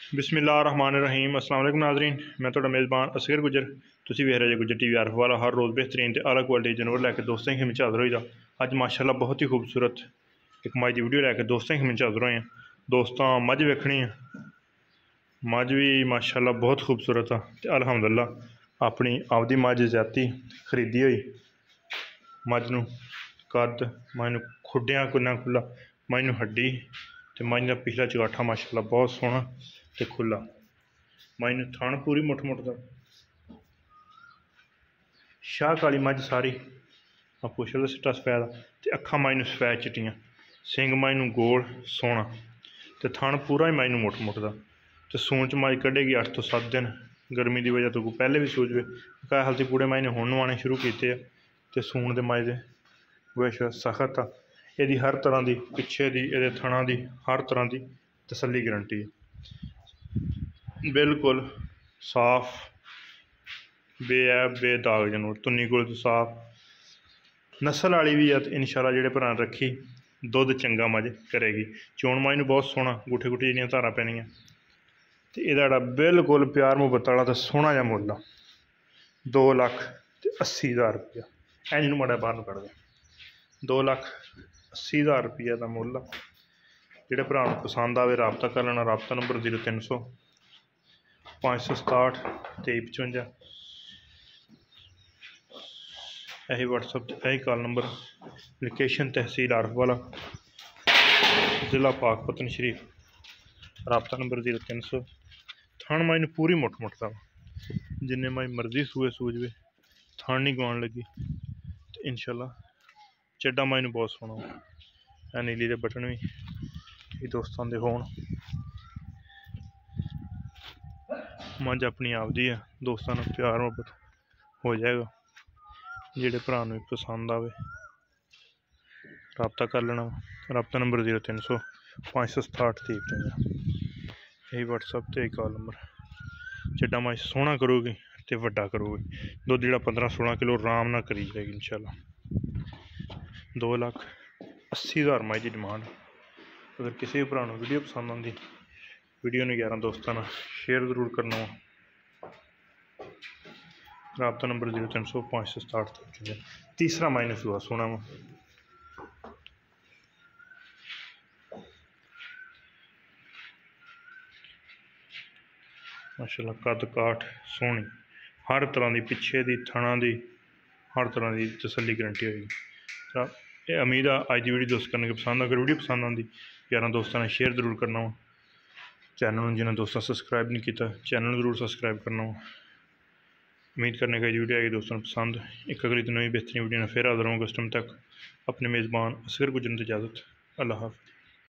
बिस्मिल्लाहिर्रहमानिर्रहीम। अस्सलाम वालेकुम नाज़रीन, मैं तुहाडा मेज़बान असगर गुजर। तुसीं वेख रहे जे गुजर टीवी आर वाला हर रोज़ बेहतरीन ते आला क्वालिटी जानवर लैके दोस्तें की खिदमत हाज़र होईदा। अज माशाअल्लाह बहुत ही खूबसूरत एक मझ की वीडियो लैके दोस्तें की खिदमत हाज़र होए। दोस्तों मझ वेखनी है, मझ भी माशाअल्लाह बहुत खूबसूरत आ ते अल्हम्दुलिल्लाह अपनी आपदी मझ ज़्यादा खरीदी हुई। मझ नूं कद, मझ नूं खुड्डियां किन्ना खुला, मझ नूं हड्डी ते मझ दा पिछला चगाठा माशाअल्लाह बहुत सोहना ते खुला। मझ नूं थण पूरी मुठ मुठ दा। शाह काली मझ सारी पुछल दा सिट्टा सफैद ते अक्खां मझ नूं सफैद चिट्टियां, सिंग मझ नूं गोल सोहना ते थण पूरा ही मझ नूं मुठ मुठ दा ते सून च मझ कड्ढेगी 8 तो 7 दिन। गर्मी की वजह तो कोई पहले भी सूझ पे हल्दी पूड़े मझ ने हुण नवाने शुरू किए ते सून दे मझ दे विच सख्त आ। यदी हर तरह की पिछे की ये थणा की हर तरह की तसली गारंटी है। बिल्कुल साफ बेऐब बेदाग जानवर, तुन्नी कोल साफ नस्ल वाली भी है। इंशाअल्लाह जिहड़े भरा रखी दुध चंगा मझ करेगी। चोण मझ नूं बहुत सोहना गुठे गुठे जिहड़ियां धारां पैनियां ते इहदा बिल्कुल प्यार मुहब्बत वाला ते सोहना जिहा मुल्ल आ। 2,80,000 रुपया। इंज नूं माड़ा बाहर नूं कढ दे। 2,80,000 रुपये का मुल्ल आ। जिहड़े भरा नूं पसंद आवे राबता कर लेना। राबता नंबर 0300 567 2355। यही व्हाट्सअप यही कॉल नंबर। लोकेशन तहसील आरफवाला, ज़िला पाकपतन शरीफ। राबता नंबर 0300। थण मझ नूं पूरी मुठ मुठ दा, जिन्ने मझ मर्जी सूए सूझवे, थण नहीं गवान लगी तो इंशाअल्लाह चड्डा मझ नूं बहुत सोहना। नीली दे बटन भी दोस्तों दे होण। मझ अपनी आपदी है, दोस्तों ने प्यार मुहब्बत हो जाएगा। जिहड़े भरा नूं पसंद आवे राबता कर लेना। राबता नंबर 0300 567 2355। यही व्हाट्सअप ते यही कॉल नंबर। चड्डा मझ सोहना करूगी तो वड्डा करूगी। दुध जिहड़ा 15-16 किलो आराम नाल करी जाएगी इंशाअल्लाह। 2,80,000 मझ की डिमांड। अगर किसी भी भरा नूं वीडियो पसंद आती, वीडियो ने 11 दोस्तों ने शेयर जरूर करना वा। राबता नंबर 0300 567 2355। तीसरा मझ नूं सूआ सोहना वा। माशाअल्लाह कद काठ सोहनी, हर तरह की पिछे की थणा की हर तरह की तसली गारंटी होगी। उम्मीद है अज की वीडियो दोस्त करने पसंद। अगर वीडियो पसंद आती 11 दोस्तों ने शेयर जरूर करना वा। चैनल जिन्हें दोस्तों सब्सक्राइब नहीं किया चैनल जरूर सब्सक्राइब करना वा। उम्मीद करने का वीडियो आएगी दोस्तों पसंद। एक अगली तो नई बेहतरीन वीडियो ने फिर हाजिर होंगे। उस टाइम तक अपने मेज़बान असगर गुजर इजाज़त। अल्लाह हाफ़िज़।